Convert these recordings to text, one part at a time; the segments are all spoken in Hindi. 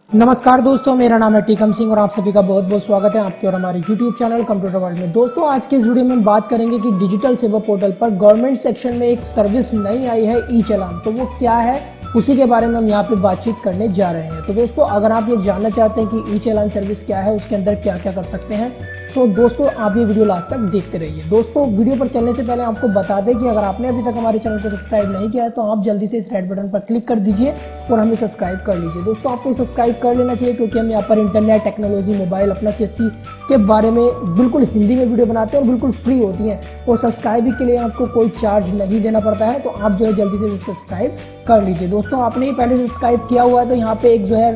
नमस्कार दोस्तों, मेरा नाम है टीकम सिंह और आप सभी का बहुत बहुत स्वागत है आपके और हमारे YouTube चैनल कंप्यूटर वर्ल्ड में। दोस्तों, आज के इस वीडियो में हम बात करेंगे कि डिजिटल सेवा पोर्टल पर गवर्नमेंट सेक्शन में एक सर्विस नई आई है ई चालान। तो वो क्या है, उसी के बारे में हम यहाँ पे बातचीत करने जा रहे हैं। तो दोस्तों, अगर आप ये जानना चाहते हैं कि ई चालान सर्विस क्या है, उसके अंदर क्या क्या कर सकते हैं, तो दोस्तों आप ये वीडियो लास्ट तक देखते रहिए। दोस्तों, वीडियो पर चलने से पहले आपको बता दें कि अगर आपने अभी तक हमारे चैनल को सब्सक्राइब नहीं किया है तो आप जल्दी से इस रेड बटन पर क्लिक कर दीजिए और हमें सब्सक्राइब कर लीजिए। दोस्तों, आपको सब्सक्राइब कर लेना चाहिए क्योंकि हम यहाँ पर इंटरनेट, टेक्नोलॉजी, मोबाइल, अपना सीएससी के बारे में बिल्कुल हिंदी में वीडियो बनाते हैं और बिल्कुल फ्री होती हैं और सब्सक्राइब के लिए आपको कोई चार्ज नहीं देना पड़ता है। तो आप जो है जल्दी से सब्सक्राइब कर लीजिए। दोस्तों, आपने पहले सब्सक्राइब किया हुआ है तो यहाँ पे एक जो है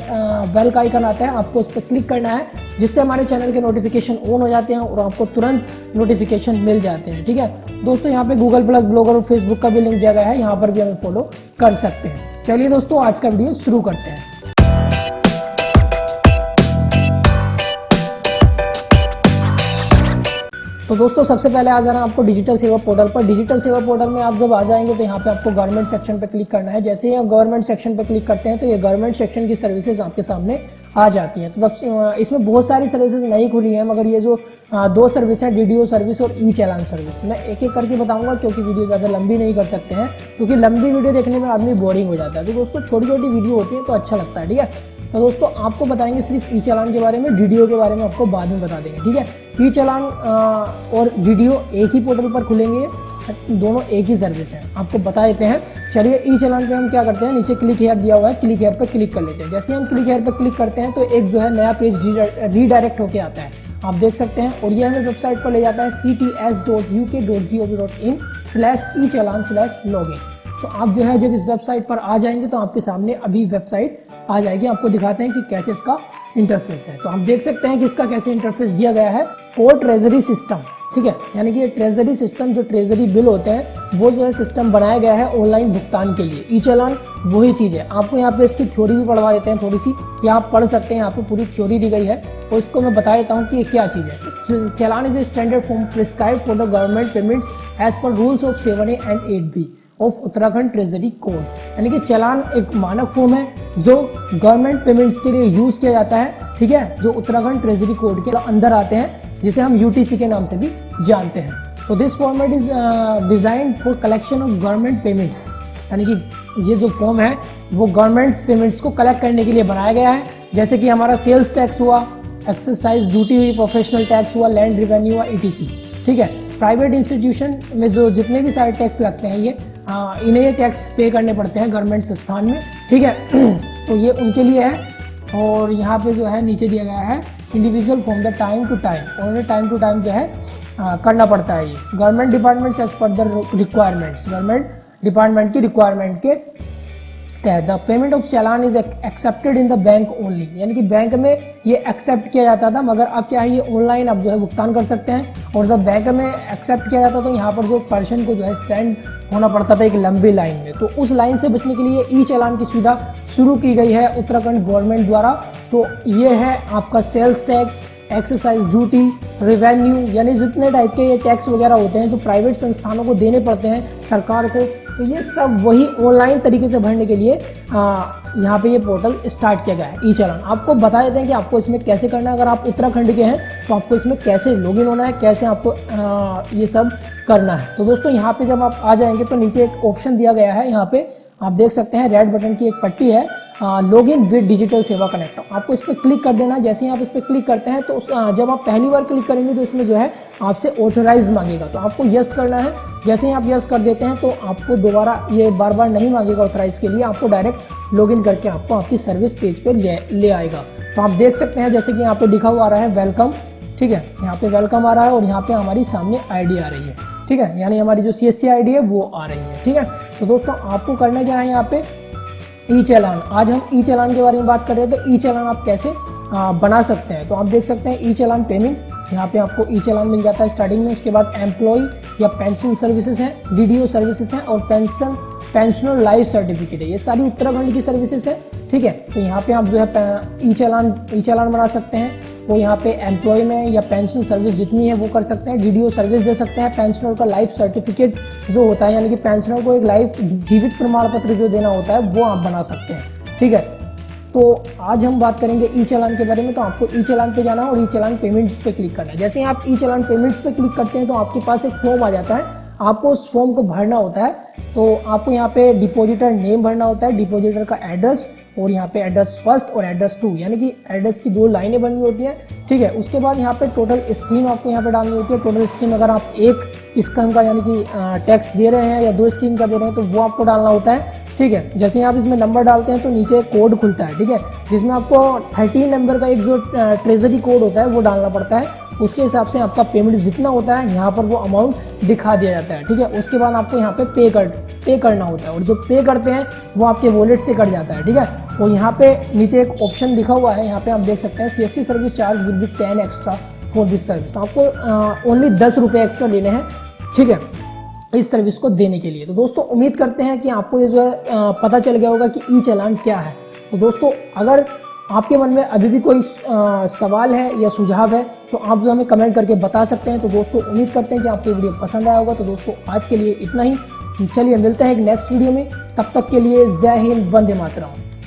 बेल का आइकन आता है, आपको उस पर क्लिक करना है, जिससे हमारे चैनल के नोटिफिकेशन ऑन हो जाते हैं और आपको तुरंत नोटिफिकेशन मिल जाते हैं। ठीक है दोस्तों, यहाँ पे गूगल प्लस, ब्लॉगर और फेसबुक का भी लिंक दिया गया है, यहाँ पर भी हमें फॉलो कर सकते हैं। चलिए दोस्तों, आज का वीडियो शुरू करते हैं। तो दोस्तों, सबसे पहले आ जाना आपको डिजिटल सेवा पोर्टल पर। डिजिटल सेवा पोर्टल में आप जब आ जाएंगे तो यहाँ पे आपको गवर्नमेंट सेक्शन पे क्लिक करना है। जैसे ही आप गवर्नमेंट सेक्शन पे क्लिक करते हैं तो ये गवर्नमेंट सेक्शन की सर्विसेज आपके सामने आ जाती हैं। तो तब इसमें बहुत सारी सर्विसेज नहीं खुली हैं, मगर ये जो दो सर्विस है, डीडीओ सर्विस और ई चालान सर्विस, मैं एक एक करके बताऊंगा क्योंकि वीडियो ज़्यादा लंबी नहीं कर सकते हैं, क्योंकि लंबी वीडियो देखने में आदमी बोरिंग हो जाता है। तो दोस्तों, छोटी छोटी वीडियो होती है तो अच्छा लगता है। ठीक है, तो दोस्तों आपको बताएंगे सिर्फ ई चालान के बारे में, डीडीओ के बारे में आपको बाद में बता देंगे। ठीक है, ई चालान और डीडीओ एक ही पोर्टल पर खुलेंगे, दोनों एक ही सर्विस है, आपको बता देते हैं। चलिए, ई चालान पे हम क्या करते हैं, नीचे क्लिक हेयर दिया हुआ है, क्लिक हेयर पर क्लिक कर लेते हैं। जैसे हम क्लिक हेयर पर क्लिक करते हैं तो एक जो है नया पेज रीडायरेक्ट होकर आता है, आप देख सकते हैं, और ये हमें वेबसाइट पर ले जाता है cts.uk.gov.in/e-चालान/login। तो आप जो है जब इस वेबसाइट पर आ जाएंगे तो आपके सामने अभी वेबसाइट आ जाएगी। आपको दिखाते हैं कि कैसे इसका इंटरफेस है। तो आप देख सकते हैं कि इसका कैसे इंटरफेस दिया गया है, कोर ट्रेजरी सिस्टम। ठीक है, यानी कि ट्रेजरी सिस्टम, जो ट्रेजरी बिल होते हैं, वो जो है सिस्टम बनाया गया है ऑनलाइन भुगतान के लिए। ई चालान वही चीज़ है। आपको यहाँ पे इसकी थ्योरी भी पढ़वा देते हैं थोड़ी सी, या आप पढ़ सकते हैं, यहाँ पे पूरी थ्योरी दी गई है और इसको मैं बता देता हूँ कि ये क्या चीज़ है। चालान is a standard form prescribe for the government payments as per rules of 7A and 8B of Uttarakhand treasury code. यानी कि चालान एक मानक फॉर्म है जो गवर्नमेंट पेमेंट्स के लिए यूज़ किया जाता है। ठीक है, जो उत्तराखंड ट्रेजरी कोड के अंदर आते हैं, जिसे हम यूटीसी के नाम से भी जानते हैं। तो this format is designed for collection of government payments. यानी कि ये जो फॉर्म है वो गवर्नमेंट पेमेंट्स को कलेक्ट करने के लिए बनाया गया है। जैसे कि हमारा सेल्स टैक्स हुआ, एक्साइज ड्यूटी हुई, प्रोफेशनल टैक्स हुआ, लैंड रिवेन्यू हुआ, ETC। ठीक है, प्राइवेट इंस्टीट्यूशन में जो जितने भी सारे टैक्स लगते हैं, ये इन्हें ये टैक्स पे करने पड़ते हैं गवर्नमेंट संस्थान में। ठीक है, तो ये उनके लिए है। और यहाँ पे जो है नीचे दिया गया है individual from the time to time, और उन्हें टाइम टू टाइम जो है करना पड़ता है। ये government departments as per the requirements, government department की रिक्वायरमेंट के तहत। The payment of challan is accepted in the bank only. यानी कि बैंक में ये एक्सेप्ट किया जाता था, मगर अब क्या है, ये ऑनलाइन आप जो है भुगतान कर सकते हैं। और जब बैंक में एक्सेप्ट किया जाता तो यहाँ पर जो एक पर्सन को जो है स्टैंड होना पड़ता था एक लंबी लाइन में। तो उस लाइन से बचने के लिए ई चालान की सुविधा शुरू की गई है उत्तराखंड गवर्नमेंट द्वारा। तो ये है आपका sales tax, excise duty, revenue, यानी जितने टाइप के ये टैक्स वगैरह होते हैं जो प्राइवेट संस्थानों को देने पड़ते हैं सरकार को, तो ये सब वही ऑनलाइन तरीके से भरने के लिए यहाँ पे ये पोर्टल स्टार्ट किया गया है ई चालान। आपको बता देते हैं कि आपको इसमें कैसे करना है। अगर आप उत्तराखंड के हैं तो आपको इसमें कैसे लॉगिन होना है, कैसे आपको ये सब करना है। तो दोस्तों, यहाँ पे जब आप आ जाएंगे तो नीचे एक ऑप्शन दिया गया है, यहाँ पे आप देख सकते हैं रेड बटन की एक पट्टी है, लॉगिन विद डिजिटल सेवा कनेक्ट। आपको इस पर क्लिक कर देना है। जैसे ही आप इस पर क्लिक करते हैं तो जब आप पहली बार क्लिक करेंगे तो इसमें जो है आपसे ऑथराइज मांगेगा, तो आपको यस करना है। जैसे ही आप यस कर देते हैं तो आपको दोबारा ये बार बार नहीं मांगेगा ऑथराइज के लिए, आपको डायरेक्ट लॉगिन करके आपको आपकी सर्विस पेज पे ले आएगा। तो आप देख सकते हैं जैसे कि यहाँ पे लिखा हुआ आ रहा है वेलकम। ठीक है, यहाँ पे वेलकम आ रहा है और यहाँ पे हमारी सामने ID आ रही है। ठीक है, यानी हमारी जो CSC ID है वो आ रही है। ठीक है, तो दोस्तों आपको करना क्या है, यहाँ पे ई चालान, आज हम ई चालान के बारे में बात कर रहे हैं। तो ई चालान आप कैसे बना सकते हैं, तो आप देख सकते हैं ई चालान पेमेंट, यहाँ पे आपको ई चालान मिल जाता है स्टार्टिंग में। उसके बाद एम्प्लॉय या पेंशन सर्विसेज हैं, डीडीओ सर्विसेज हैं और पेंशनर लाइफ सर्टिफिकेट है, ये सारी उत्तराखंड की सर्विसेज है। ठीक है, तो यहाँ पे आप जो है ई चालान बना सकते हैं। वो यहाँ पे एम्प्लॉय में या पेंशन सर्विस जितनी है वो कर सकते हैं, डीडीओ सर्विस दे सकते हैं, पेंशनर का लाइफ सर्टिफिकेट जो होता है, यानी कि पेंशनर को एक लाइफ जीवित प्रमाण पत्र जो देना होता है वो आप बना सकते हैं। ठीक है, तो आज हम बात करेंगे ई चालान के बारे में। तो आपको ई चालान पे जाना है और ई चालान पेमेंट्स पे क्लिक करना है। जैसे ही आप ई चालान पेमेंट्स पे क्लिक करते हैं तो आपके पास एक फॉर्म आ जाता है, आपको उस फॉर्म को भरना होता है। तो आपको यहाँ पे डिपॉजिटर नेम भरना होता है, डिपॉजिटर का एड्रेस और यहाँ पे एड्रेस फर्स्ट और एड्रेस टू, यानी कि एड्रेस की 2 लाइनें बननी होती है, ठीक है। उसके बाद यहाँ पे टोटल स्कीम आपको यहाँ पे डालनी होती है। टोटल स्कीम अगर आप एक स्कीम का यानी कि टैक्स दे रहे हैं या 2 स्कीम का दे रहे हैं तो वो आपको डालना होता है, ठीक है। जैसे आप इसमें नंबर डालते हैं तो नीचे कोड खुलता है, ठीक है, जिसमें आपको 13 नंबर का एक जो ट्रेजरी कोड होता है वो डालना पड़ता है। उसके हिसाब से आपका पेमेंट जितना होता है यहाँ पर वो अमाउंट दिखा दिया जाता है, ठीक है। उसके बाद आपको यहाँ पे पे करना होता है और जो पे करते हैं वो आपके वॉलेट से कट जाता है, ठीक है। और यहाँ पे नीचे एक ऑप्शन लिखा हुआ है, यहाँ पे आप देख सकते हैं CSC service charge will be 10 extra for this service. आपको ओनली 10 रुपये एक्स्ट्रा लेने हैं, ठीक है, इस सर्विस को देने के लिए। तो दोस्तों उम्मीद करते हैं कि आपको ये जो है पता चल गया होगा कि ई चालान क्या है। तो दोस्तों अगर आपके मन में अभी भी कोई सवाल है या सुझाव है तो आप जो हमें कमेंट करके बता सकते हैं। तो दोस्तों उम्मीद करते हैं कि आपको ये वीडियो पसंद आया होगा। तो दोस्तों आज के लिए इतना ही, चलिए मिलते हैं एक नेक्स्ट वीडियो में, तब तक के लिए जय हिंद, वंदे मातरम।